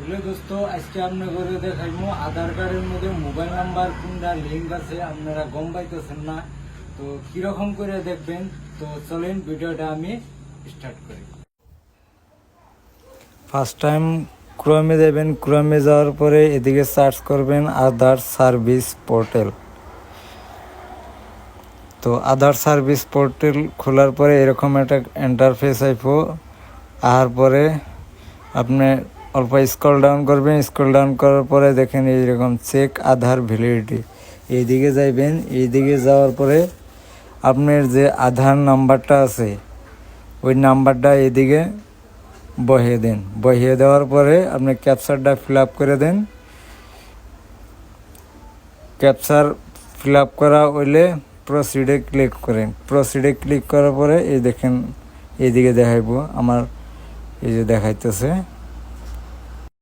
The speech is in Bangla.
হ্যালো দোস্ত, আজকে আপনাদের দেখাইমু আধার কার্ডের মধ্যে মোবাইল নাম্বার কোনটা লিঙ্ক আছে আপনারা গম পাইতেছেন না। তো কিরকম করে দেখবেন, তো চলেন ভিডিওটা আমি স্টার্ট করি। ফার্স্ট টাইম ক্রোমে যাবেন, ক্রোমে যাওয়ার পরে এদিকে সার্চ করবেন আধার সার্ভিস পোর্টাল। তো আধার সার্ভিস পোর্টাল খোলার পরে এরকম একটা ইন্টারফেস আইব। আর পরে আপনি অল্প স্ক্রল ডাউন করবেন, স্ক্রল ডাউন করার পরে দেখেন এইরকম চেক আধার ভ্যালিডিটি, এইদিকে যাইবেন। এইদিকে যাওয়ার পরে আপনার যে আধার নাম্বারটা আছে ওই নাম্বারটা এদিকে বহিয়ে দেন। বহিয়ে দেওয়ার পরে আপনি ক্যাপচারটা ফিল আপ করে দেন। ক্যাপচার ফিল আপ করা হইলে প্রসিডে ক্লিক করেন। প্রসিডে ক্লিক করার পরে এই দেখেন এইদিকে দেখাইব, আমার এই যে দেখাইতেছে